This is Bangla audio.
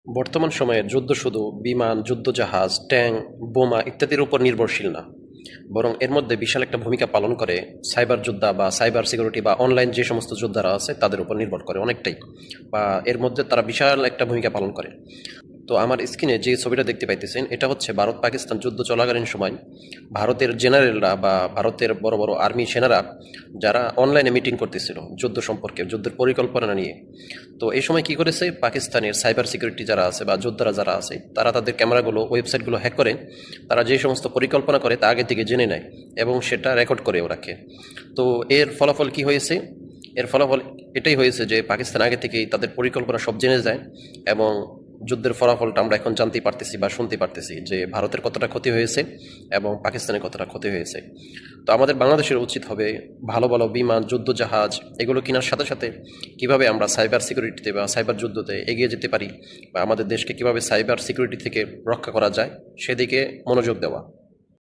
বর্তমান সময়ে যুদ্ধ শুধু বিমান, যুদ্ধজাহাজ, ট্যাঙ্ক, বোমা ইত্যাদির উপর নির্ভরশীল না, বরং এর মধ্যে বিশাল একটা ভূমিকা পালন করে সাইবার যোদ্ধা বা সাইবার সিকিউরিটি বা অনলাইন যে সমস্ত যোদ্ধারা আছে তাদের উপর নির্ভর করে অনেকটাই, বা এর মধ্যে তারা বিশাল একটা ভূমিকা পালন করে। তো আমার স্ক্রিনে যে ছবিটা দেখতে পাইতেছেন এটা হচ্ছে ভারত পাকিস্তান যুদ্ধ চলাকালীন সময় ভারতের জেনারেলরা বা ভারতের বড় বড় আর্মি সেনারা যারা অনলাইনে মিটিং করতেছিল যুদ্ধ সম্পর্কে, যুদ্ধের পরিকল্পনা নিয়ে। তো এই সময় কি করেছে, পাকিস্তানের সাইবার সিকিউরিটি যারা আছে বা যোদ্ধারা যারা আছে তারা তাদের ক্যামেরাগুলো, ওয়েবসাইটগুলো হ্যাক করে তারা যে সমস্ত পরিকল্পনা করে তা আগে থেকে জেনে নেয় এবং সেটা রেকর্ড করে রাখে। তো এর ফলাফল কি হয়েছে? এর ফলাফল এটাই হয়েছে যে পাকিস্তান আগে থেকেই তাদের পরিকল্পনা সব জেনে যায় এবং যুদ্ধের ফলাফলটা আমরা এখন জানতেই পারতেছি বা শুনতে পারতেছি যে ভারতের কতটা ক্ষতি হয়েছে এবং পাকিস্তানের কতটা ক্ষতি হয়েছে। তো আমাদের বাংলাদেশের উচিত হবে ভালো ভালো বিমান, যুদ্ধজাহাজ এগুলো কেনার সাথে সাথে কিভাবে আমরা সাইবার সিকিউরিটিতে বা সাইবার যুদ্ধতে এগিয়ে যেতে পারি বা আমাদের দেশকে কিভাবে সাইবার সিকিউরিটি থেকে রক্ষা করা যায় সেদিকে মনোযোগ দেওয়া।